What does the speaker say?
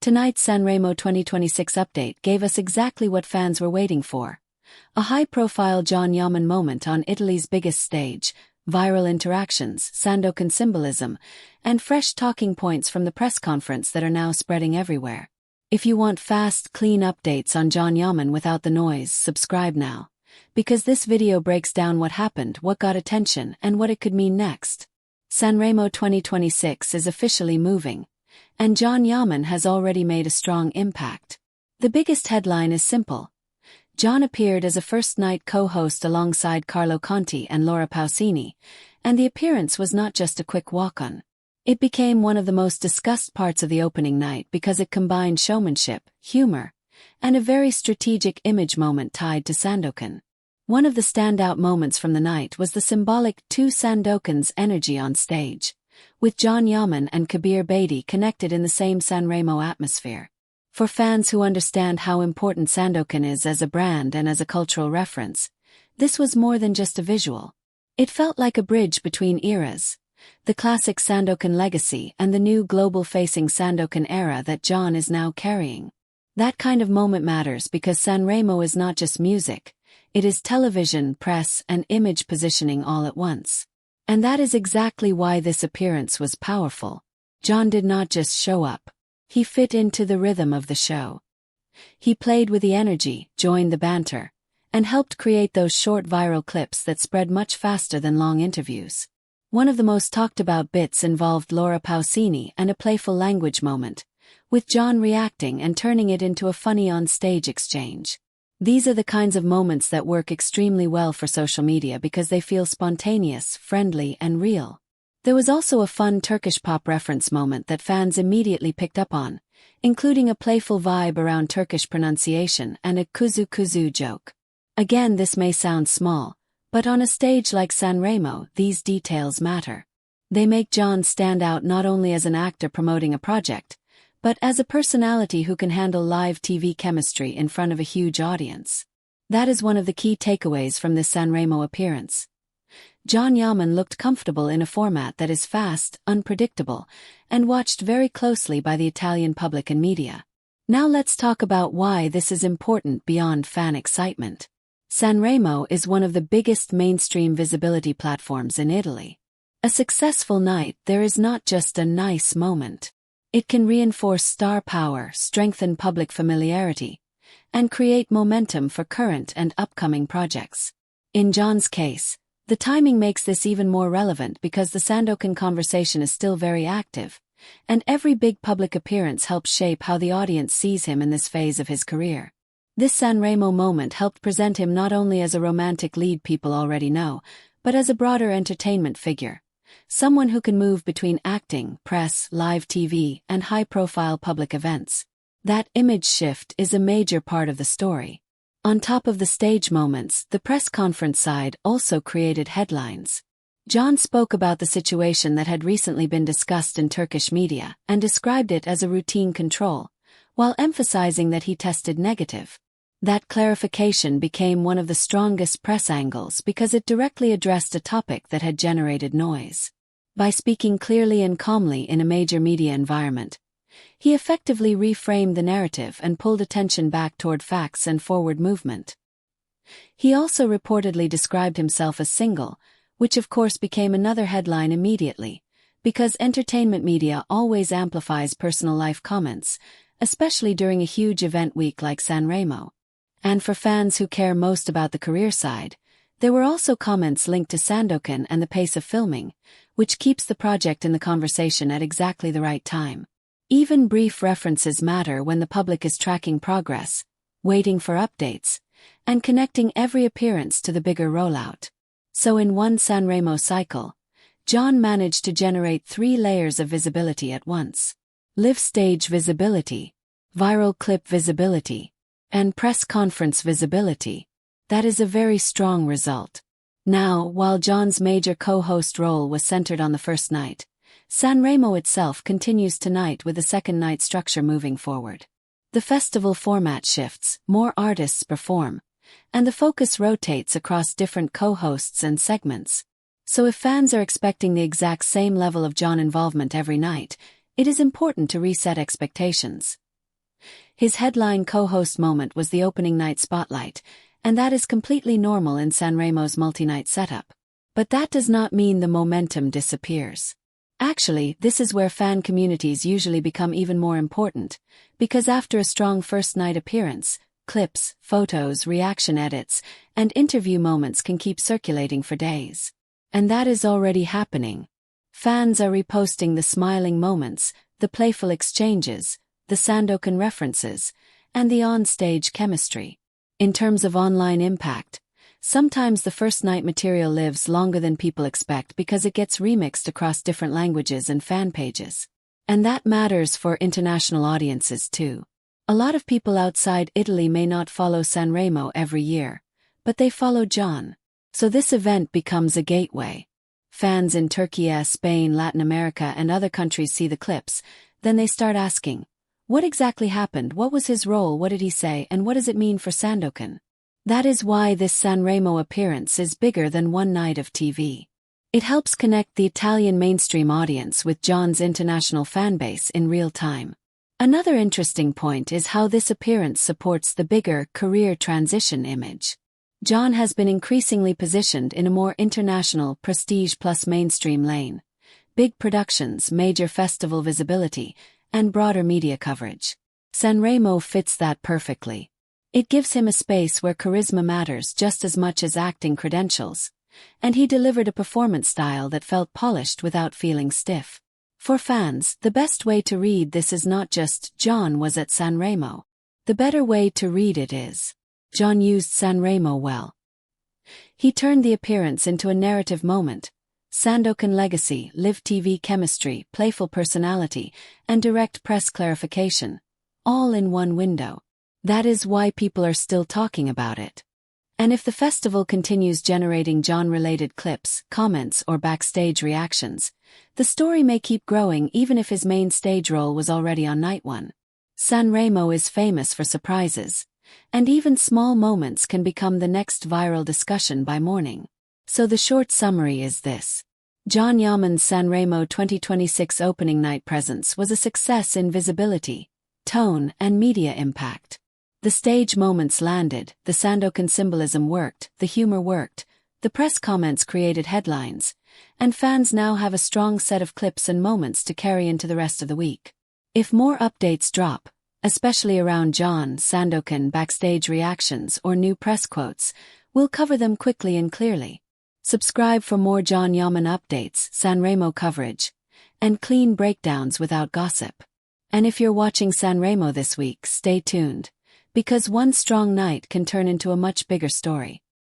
Tonight's Sanremo 2026 update gave us exactly what fans were waiting for. A high-profile Yaman moment on Italy's biggest stage, viral interactions, Sandokan symbolism, and fresh talking points from the press conference that are now spreading everywhere. If you want fast, clean updates on Yaman without the noise, subscribe now. Because this video breaks down what happened, what got attention, and what it could mean next. Sanremo 2026 is officially moving, and Yaman has already made a strong impact. The biggest headline is simple. John appeared as a first-night co-host alongside Carlo Conti and Laura Pausini, and the appearance was not just a quick walk-on. It became one of the most discussed parts of the opening night because it combined showmanship, humor, and a very strategic image moment tied to Sandokan. One of the standout moments from the night was the symbolic two Sandokens energy on stage, with Yaman and Kabir Bedi connected in the same Sanremo atmosphere. For fans who understand how important Sandokan is as a brand and as a cultural reference, this was more than just a visual. It felt like a bridge between eras, the classic Sandokan legacy and the new global-facing Sandokan era that John is now carrying. That kind of moment matters because Sanremo is not just music, it is television, press, and image positioning all at once. And that is exactly why this appearance was powerful. John did not just show up. He fit into the rhythm of the show. He played with the energy, joined the banter, and helped create those short viral clips that spread much faster than long interviews. One of the most talked about bits involved Laura Pausini and a playful language moment, with John reacting and turning it into a funny on-stage exchange. These are the kinds of moments that work extremely well for social media because they feel spontaneous, friendly, and real. There was also a fun Turkish pop reference moment that fans immediately picked up on, including a playful vibe around Turkish pronunciation and a kuzu kuzu joke. Again, this may sound small, but on a stage like Sanremo, these details matter. They make John stand out not only as an actor promoting a project, but as a personality who can handle live TV chemistry in front of a huge audience. That is one of the key takeaways from this Sanremo appearance. Yaman looked comfortable in a format that is fast, unpredictable, and watched very closely by the Italian public and media. Now let's talk about why this is important beyond fan excitement. Sanremo is one of the biggest mainstream visibility platforms in Italy. A successful night there is not just a nice moment. It can reinforce star power, strengthen public familiarity, and create momentum for current and upcoming projects. In John's case, the timing makes this even more relevant because the Sandokan conversation is still very active, and every big public appearance helps shape how the audience sees him in this phase of his career. This Sanremo moment helped present him not only as a romantic lead people already know, but as a broader entertainment figure. Someone who can move between acting, press, live TV, and high-profile public events. That image shift is a major part of the story. On top of the stage moments, the press conference side also created headlines. John spoke about the situation that had recently been discussed in Turkish media and described it as a routine control, while emphasizing that he tested negative. That clarification became one of the strongest press angles because it directly addressed a topic that had generated noise. By speaking clearly and calmly in a major media environment, he effectively reframed the narrative and pulled attention back toward facts and forward movement. He also reportedly described himself as single, which of course became another headline immediately, because entertainment media always amplifies personal life comments, especially during a huge event week like Sanremo. And for fans who care most about the career side, there were also comments linked to Sandoken and the pace of filming, which keeps the project in the conversation at exactly the right time. Even brief references matter when the public is tracking progress, waiting for updates, and connecting every appearance to the bigger rollout. So in one Sanremo cycle, John managed to generate 3 layers of visibility at once. Live stage visibility, viral clip visibility, and press conference visibility. That is a very strong result. Now, while John's major co-host role was centered on the first night, Sanremo itself continues tonight with the second night structure moving forward. The festival format shifts, more artists perform, and the focus rotates across different co-hosts and segments. So if fans are expecting the exact same level of John involvement every night, it is important to reset expectations. His headline co-host moment was the opening night spotlight, and that is completely normal in Sanremo's multi-night setup. But that does not mean the momentum disappears. Actually, this is where fan communities usually become even more important, because after a strong first-night appearance, clips, photos, reaction edits, and interview moments can keep circulating for days. And that is already happening. Fans are reposting the smiling moments, the playful exchanges, the Sandokan references, and the on-stage chemistry. In terms of online impact, sometimes the first-night material lives longer than people expect because it gets remixed across different languages and fan pages. And that matters for international audiences too. A lot of people outside Italy may not follow Sanremo every year, but they follow John. So this event becomes a gateway. Fans in Turkey, Spain, Latin America, and other countries see the clips, then they start asking, what exactly happened, what was his role, what did he say, and what does it mean for Sandokan? That is why this Sanremo appearance is bigger than one night of TV. It helps connect the Italian mainstream audience with John's international fanbase in real time. Another interesting point is how this appearance supports the bigger career transition image. John has been increasingly positioned in a more international prestige plus mainstream lane. Big productions, major festival visibility, and broader media coverage. Sanremo fits that perfectly. It gives him a space where charisma matters just as much as acting credentials, and he delivered a performance style that felt polished without feeling stiff. For fans, the best way to read this is not just John was at Sanremo. The better way to read it is John used Sanremo well. He turned the appearance into a narrative moment. Sandokan legacy, live TV chemistry, playful personality, and direct press clarification, all in one window. That is why people are still talking about it. And if the festival continues generating John-related clips, comments, or backstage reactions, the story may keep growing even if his main stage role was already on night one. Sanremo is famous for surprises, and even small moments can become the next viral discussion by morning. So the short summary is this. John Yaman's Sanremo 2026 opening night presence was a success in visibility, tone, and media impact. The stage moments landed, the Sandokan symbolism worked, the humor worked, the press comments created headlines, and fans now have a strong set of clips and moments to carry into the rest of the week. If more updates drop, especially around John, Sandokan, backstage reactions, or new press quotes, we'll cover them quickly and clearly. Subscribe for more John Yaman updates, Sanremo coverage, and clean breakdowns without gossip. And if you're watching Sanremo this week, stay tuned, because one strong night can turn into a much bigger story.